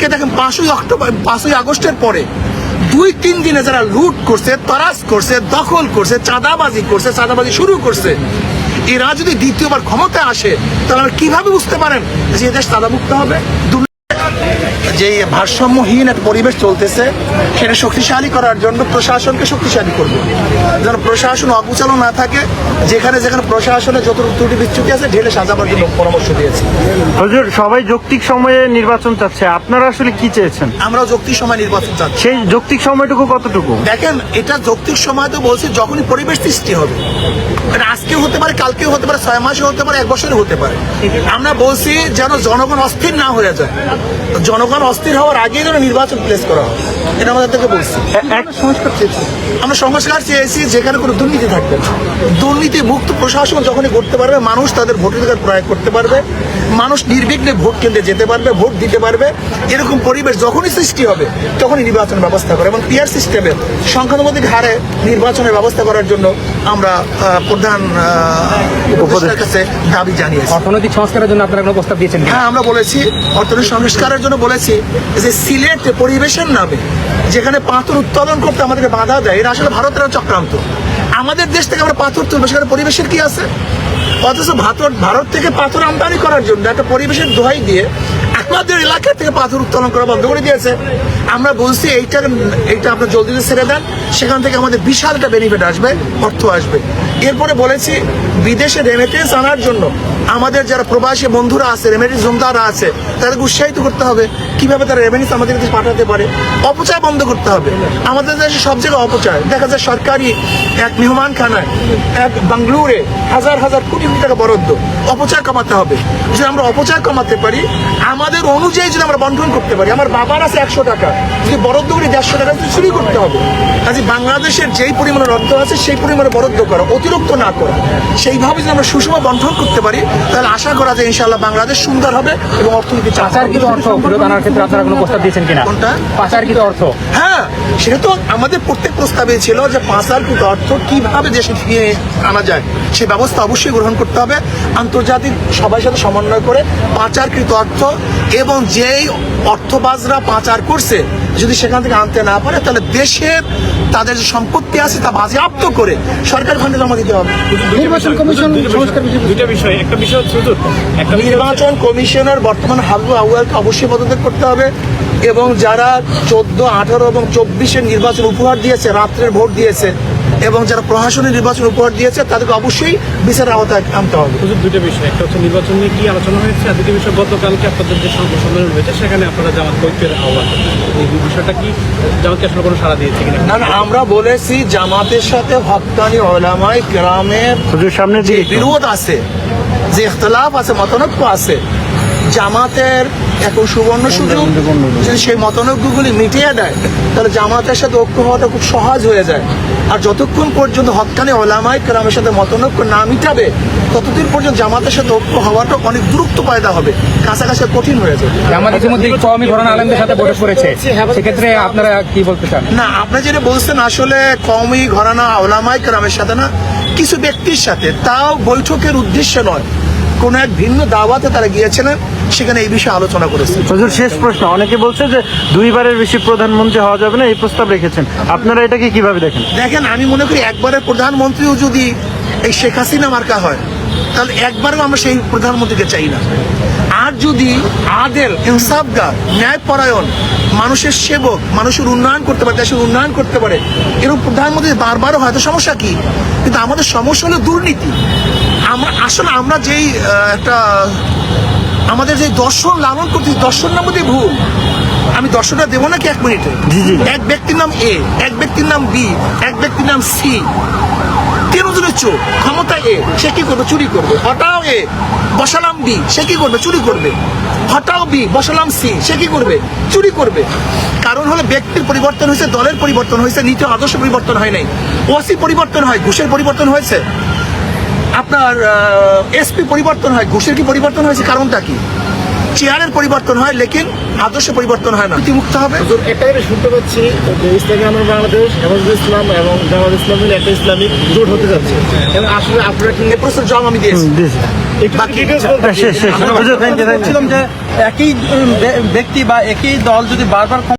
আজকে দেখেন 5ই আগস্টের পরে 2-3 দিনে যারা লুট করছে, তরাস করছে, দখল করছে, চাঁদাবাজি শুরু করছে, এরা যদি দ্বিতীয়বার ক্ষমতায় আসে তাহলে আমরা কিভাবে বুঝতে পারেন যে দেশ চাঁদামুক্ত হবে? যে ভারসাম্যহীন একটা পরিবেশ চলতেছে সেটা শক্তিশালী করার জন্য প্রশাসনকে শক্তিশালী করবে, যেন প্রশাসন অকুচালো না থাকে। যেখানে প্রশাসনে যত ত্রুটি বিচ্যুতি আছে ঢেলে সাজাবার জন্য পরামর্শ দিয়েছে। হুজুর, সবাই যৌক্তিক সময়ে নির্বাচন চাচ্ছে, আপনারা আসলে কি চেয়েছেন? আমরা যৌক্তিক সময় নির্বাচন চাচ্ছি। সেই যৌক্তিক সময়টুকু কতটুকু? দেখেন, এটা যৌক্তিক সময় তো বলছি যখনই পরিবেশ সৃষ্টি হবে। এটা আজকেও হতে পারে, কালকেও হতে পারে, 6 মাসে হতে পারে, 1 বছরে হতে পারে। আমরা বলছি যেন জনগণ অস্থির না হয়ে যায়, জনগণ অস্থির হওয়ার আগেই যেন নির্বাচন প্লেস করা হয়, এটা আমাদের থেকে বলছি। আমরা সংস্কার চেয়েছি যেখানে কোনো দুর্নীতি থাকবে না। দুর্নীতি মুক্ত প্রশাসন যখনই করতে পারবে, মানুষ তাদের ভোটাধিকার প্রয়োগ করতে পারবে, মানুষ নির্বিঘ্নে ভোট কেন্দ্রে যেতে পারবে, ভোট দিতে পারবে, এরকম পরিবেশ যখনই সৃষ্টি হবে তখনই নির্বাচন ব্যবস্থা করে এবং পিয়ার সিস্টেমে সংখ্যানুপাতিক হারে নির্বাচনের ব্যবস্থা করার জন্য আমরা প্রধান উপদেষ্টার কাছে দাবি জানিয়েছি। অর্থনৈতিক সংস্কারের জন্য আপনারা কোনো প্রস্তাব দিয়েছেন? হ্যাঁ, আমরা বলেছি অর্থনৈতিক সংস্কারের জন্য বলেছি যে সিলেটে পরিবেশের নামে যেখানে পাথর উৎপাদন করতে আমাদেরকে বাধা দেয়, এটা আসলে ভারতের চক্রান্ত। আমাদের দেশ থেকে আমরা পাথর তুলবো, সেখানে পরিবেশের কি আছে? অথচ ভারত থেকে পাথর আমদানি করার জন্য একটা পরিবেশের দোহাই দিয়ে আমাদের এলাকা থেকে পাথর উত্তোলন করা বন্ধ করে দিয়েছে। আমরা বলছি এইটা আপনার জলদি ছেড়ে দেন, সেখান থেকে আমাদের বিশাল একটা বেনিফিট আসবে, অর্থ আসবে। এরপরে বলেছি বিদেশে রেমিটেন্স আনার জন্য আমাদের যারা প্রবাসী বন্ধুরা আছে, রেমিটেন্স জমদাররা আছে, তাদেরকে উৎসাহিত করতে হবে কিভাবে তারা রেমিটেন্স আমাদের কাছে পাঠাতে পারে। অপচয় বন্ধ করতে হবে। আমাদের দেশে সব জায়গায় অপচয় দেখা যায়। সরকারি এক মেহমানখানায়, এক বাংলুরে হাজার হাজার কোটি কোটি টাকা বরাদ্দ, অপচয় কমাতে হবে। যদি আমরা অপচয় কমাতে পারি, আমাদের অনুযায়ী যদি আমরা বন্টন করতে পারি, আমার বাবার আছে 100 টাকা, যদি বরাদ্দ করি 150 টাকা চুরি করতে হবে। কাজে বাংলাদেশের যেই পরিমাণের অর্থ আছে সেই পরিমাণে বরাদ্দ করা, অতিরিক্ত না করা। সেইভাবে যদি আমরা সুষম বন্টন করতে পারি তাহলে আশা করা যায় ইনশাআল্লাহ বাংলাদেশ সুন্দর হবে এবং অর্থনীতি পাচারকৃত অর্থ ফেরত আনার ক্ষেত্রে আপনারা কোনো প্রস্তাব দিয়েছেন কিনা? কোনটা? পাচারকৃত অর্থ। হ্যাঁ, সেটা তো আমাদের প্রত্যেক প্রস্তাবে ছিল যে পাচারকৃত অর্থ কিভাবে দেশে ফিরিয়ে আনা যায় সে ব্যবস্থা অবশ্যই গ্রহণ করতে হবে। আন্তর্জাতিক সবার সাথে সমন্বয় করে পাচারকৃত অর্থ এবং যেই অর্থবাজরা পাচার করছে যদি সেখান থেকে আনতে না পারে তাহলে দেশের তাদের যে সম্পত্তি আছে তা বাজেয়াপ্ত করে সরকার ফান্ডে জমা দিতে হবে। নির্বাচন কমিশন সংস্কার দুইটা বিষয়, একটা বিষয় হচ্ছে নির্বাচন কমিশনের বর্তমান হাবু আউয়ালকে অবশ্যই পদত্যাগ করতে হবে এবং যারা 14, 18 এবং 24-এর নির্বাচন উপহার দিয়েছে, রাত্রের ভোট দিয়েছে এবং যারা প্রশাসনের নির্বাচন উপহার দিয়েছে তাদেরকে অবশ্যই বিচারের আওতায় আনতে হবে। দুইটা বিষয়, একটা হচ্ছে নির্বাচন নিয়ে কি আলোচনা হয়েছে, আর দ্বিতীয় বিষয় গতকালকে আপনাদের যে সম্মেলন হয়েছে সেখানে আপনারা জামাত ঐক্যের আহ্বান, এই বিষয়টা কি জামাতকে আসলে কোনো সাড়া দিয়েছে কিনা? না, আমরা বলেছি জামাতের সাথে হক্কানি উলামায়ে কেরামের সামনে যে বিরোধ আছে, যে ইখতিলাফ আছে, মতানৈক্য আছে, জামাতের এখন সুবর্ণ সুযোগ। যদি সেই মতানৈক্যগুলি মিটিয়ে দেয় তাহলে জামাতের সাথে ঐক্য হওয়াটা খুব সহজ হয়ে যায়। আর যতক্ষণ পর্যন্ত হক্কানি উলামায়ে কেরামের সাথে মতানৈক্য না মিটাবে ততদিন পর্যন্ত জামাতের সাথে ঐক্য হওয়াটা অনেক দূরত্ব পয়দা হবে, কাছাকাছি কঠিন হয়ে যাবে। জামাত ইতিমধ্যে কওমি ঘরানা আলেমদের সাথে বৈঠক করেছে, সেক্ষেত্রে আপনারা কি বলতে চান? না, আপনি যেটা বলছেন আসলে কওমি ঘরানা উলামায়ে কেরামের সাথে না, কিছু ব্যক্তির সাথে, তাও বৈঠকের উদ্দেশ্যে নয়, কোন এক ভিন্ন দাওয়াতে তারা গিয়েছিলেন, সেখানে এই বিষয়ে আলোচনা করেছে। শেষ প্রশ্ন, অনেকে বলছে যে 2বারের বেশি প্রধানমন্ত্রী হওয়া যাবে না, এই প্রস্তাব রেখেছেন, আপনারা এটাকে কিভাবে দেখেন? দেখেন, আমি মনে করি একবারের প্রধানমন্ত্রীও যদি এই শেখ হাসিনা মার্কা হয় তাহলে একবারও আমরা সেই প্রধানমন্ত্রীকে চাই না। আর যদি আদেল, ইনসাফগার, ন্যায়পরায়ণ, মানুষের সেবক, মানুষের উন্নয়ন করতে পারে, দেশের উন্নয়ন করতে পারে, এরকম প্রধানমন্ত্রী বারবারও হয়তো সমস্যা কি, কিন্তু আমাদের সমস্যা হলো দুর্নীতি। আমরা যেই আমাদের যে দর্শন লালন করতে, দর্শনটা মধ্যে ভুল। আমি দর্শনটা দেবো নাকি 1 মিনিটে? এক ব্যক্তির নাম এ, এক ব্যক্তির নাম বি, এক ব্যক্তির নাম সি, 3 জনের চোখ, ক্ষমতা এ, সে কি করবে? চুরি করবে। হটাও এ, বসালাম বি, সে কি করবে? চুরি করবে। হটাও বি, বসালাম সি, সে কি করবে? চুরি করবে। কারণ হলো ব্যক্তির পরিবর্তন হয়েছে, দলের পরিবর্তন হয়েছে, নীতি আদর্শ পরিবর্তন হয় নাই। ওসি পরিবর্তন হয়, ঘুষের পরিবর্তন হয়েছে। আপনার এসপি পরিবর্তন হয়, ঘুষের কি পরিবর্তন হয়েছে? কারণটা কি? চেয়ারের পরিবর্তন হয়, লেকিন আদর্শ পরিবর্তন হয় না। মুক্ত হবে। এটাই আমি শুনতে পাচ্ছি যে ইসলামী আন্দোলন বাংলাদেশ, হেফাজতে ইসলাম এবং জামাত ইসলাম মিলে একটা ইসলামিক জোট হতে যাচ্ছে। এবং আসলে আপনারা কি এই প্রশ্নের জবাব আমি দিয়েছি। একটু details বলতে পারবেন? ছিলাম যে একই ব্যক্তি বা একই দল যদি বারবার